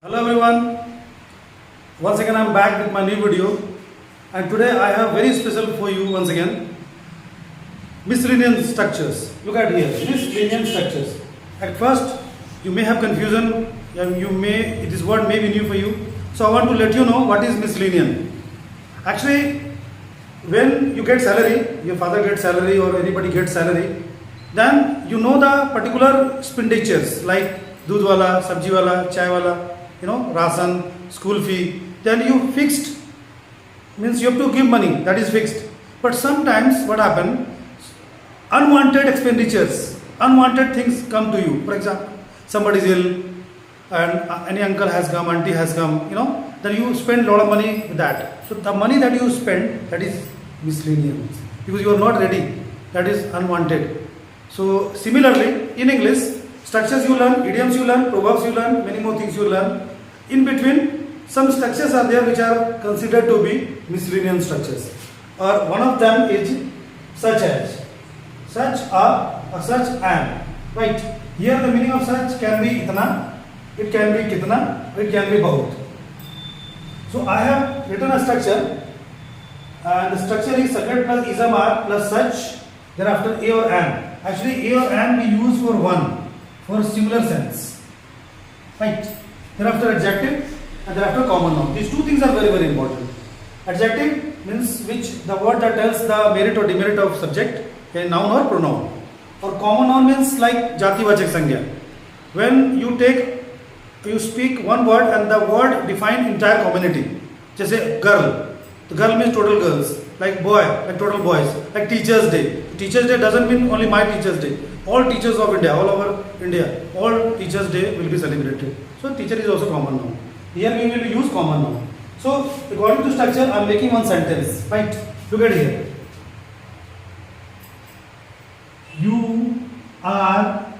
Hello everyone, once again I am back with my new video, and today I have very special for you once again, miscellaneous structures. Look at here, miscellaneous structures. At first you may have confusion, this word may be new for you, so I want to let you know what is miscellaneous. Actually, when you get salary, your father gets salary or anybody gets salary, then you know the particular expenditures like दूध वाला, सब्जी वाला, चाय वाला, ration, school fee. Then you fixed, means you have to give money, that is fixed. But sometimes what happen, unwanted expenditures, unwanted things come to you. For example, somebody is ill and any uncle has come, auntie has come, then you spend a lot of money with that. So the money that you spend, that is miscellaneous, because you are not ready, that is unwanted. So similarly, in English, structures you learn, idioms you learn, proverbs you learn, many more things you learn. In between, some structures are there which are considered to be miscellaneous structures. Or one of them is such as, such a, or such an. Right? Here the meaning of such can be itna, it can be kitna, it can be bahut. So I have written a structure, and the structure is subject plus ism are plus such, thereafter a or an. Actually a or an we use for one, for singular sense. Right? Thereafter adjective and thereafter common noun. These two things are very, very important. Adjective means the word that tells the merit or demerit of subject, a noun or pronoun. Or common noun means like jativachak sangya. When you speak one word and the word define entire community. Just say girl. The girl means total girls. Like boy, like total boys. Like Teachers' Day. Teachers' Day doesn't mean only my Teachers' Day. All teachers of India, all over India, all Teachers' Day will be celebrated. So teacher is also common noun. Here we will use common noun. So according to structure, I am making one sentence. Right? Look at here. You are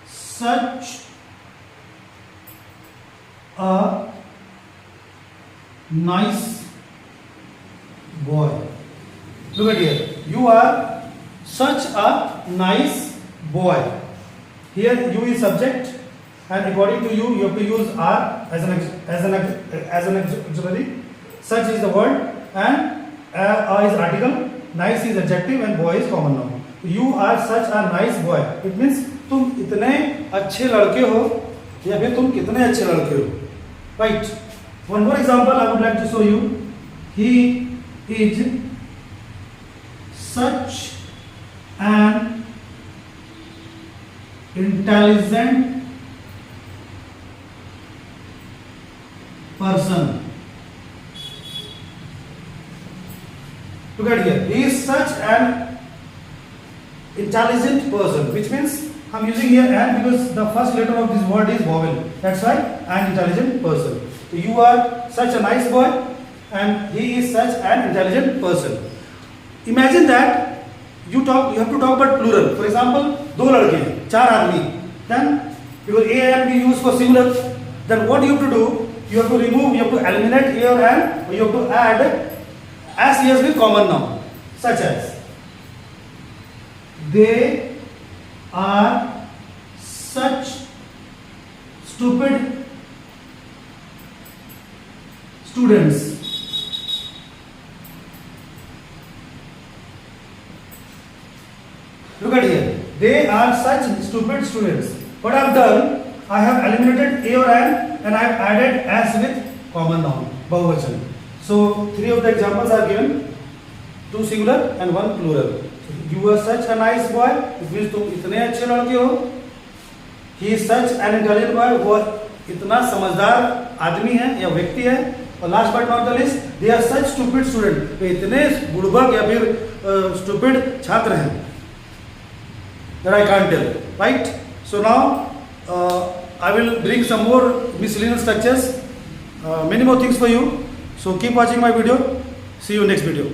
such a nice boy. Look at here. You are such a nice boy. Here you is subject, and according to you have to use are as an auxiliary. Such is the word, and a is article, nice is adjective, and boy is common noun. You are such a nice boy. It means तुम इतने अच्छे लड़के हो या फिर तुम कितने अच्छे लड़के हो. Right? One more example I would like to show you. He is such an intelligent person. Look at here. He is such an intelligent person, which means I am using here an because the first letter of this word is vowel. That's why an intelligent person. So you are such a nice boy and he is such an intelligent person. Imagine that you have to talk about plural. For example, दो लड़के हैं, चार आदमी. Then because a and we use for singular, then what you have to do? You have to remove, you have to eliminate a or an, or you have to add as yes with common noun, such as they are such stupid students. Look at here. They are such stupid students. What I have done, I have eliminated a or an and I have added as with common noun, bahuvachan. So three of the examples are given, two singular and one plural. So, you are such a nice boy, it means तुम इतने अच्छे लड़के हो. He is such an intelligent boy, वो इतना समझदार आदमी है या व्यक्ति है. और last but not the list, they are such stupid student, वे इतने बुड़बक या फिर stupid छात्र हैं. That I can't tell, right? So now I will bring some more miscellaneous structures, many more things for you. So keep watching my video. See you next video.